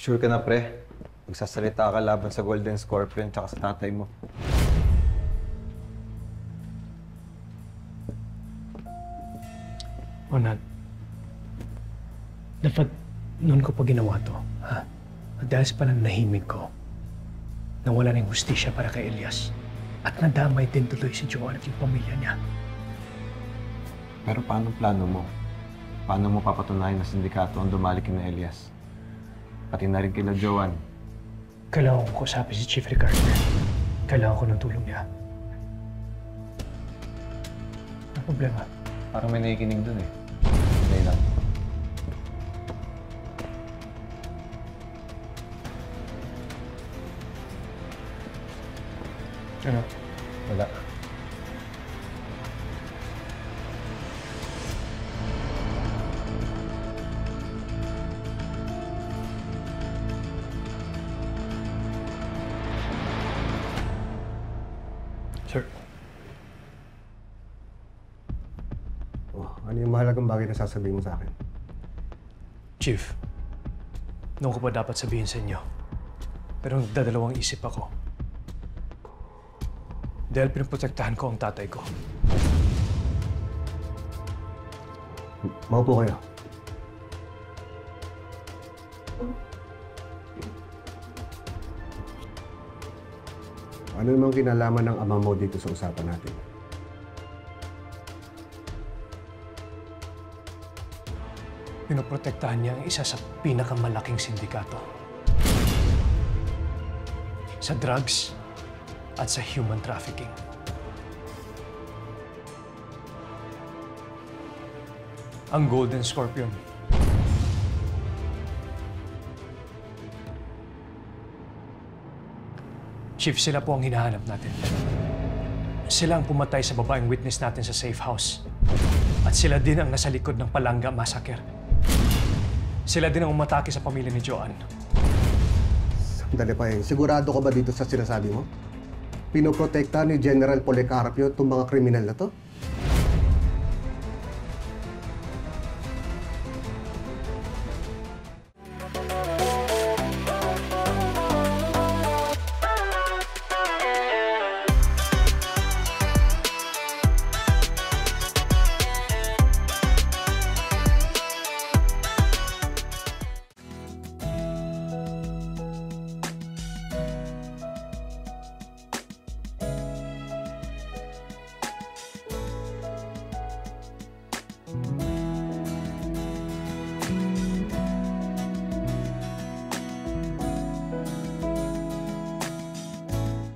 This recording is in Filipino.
Sure ka na, pre? Magsasalita ka laban sa Golden Scorpion tsaka sa tatay mo. Ronald, dapat noon ko pa ginawa to, ha? At dahil sa pananahimik ko, nawala ng hustisya para kay Elias. At nadamay din tuloy si Joanne at yung pamilya niya. Pero paano plano mo? Paano mo papatunayan na sindikato ang dumali kina Elias? Pati na rin kila Joanne. Kailangan ko kausapin si Chief Ricardo. Kailangan ko ng tulong niya. Ano problema? Parang may nakikinig dun eh. Hindi lang. Ano? Wala. Sir. Oh, ano yung mahalagang bagay na sasabihin mo sa akin? Chief, noon ko pa dapat sabihin sa inyo. Pero nagdadalawang isip ako. Dahil pinoprotektahan ko ang tatay ko. Maupo kayo. Ano namang kinalaman ng ama mo dito sa usapan natin? Pinoprotektahan niya ang isa sa pinakamalaking sindikato. Sa drugs at sa human trafficking. Ang Golden Scorpion. Chief, sila po ang hinahanap natin. Sila ang pumatay sa babaeng witness natin sa safe house. At sila din ang nasa likod ng Palanga Massacre. Sila din ang umatake sa pamilya ni Joanne. Sandali pa eh. Sigurado ka ba dito sa sinasabi mo? Pinoprotektahan ni General Policarpio itong mga kriminal na to?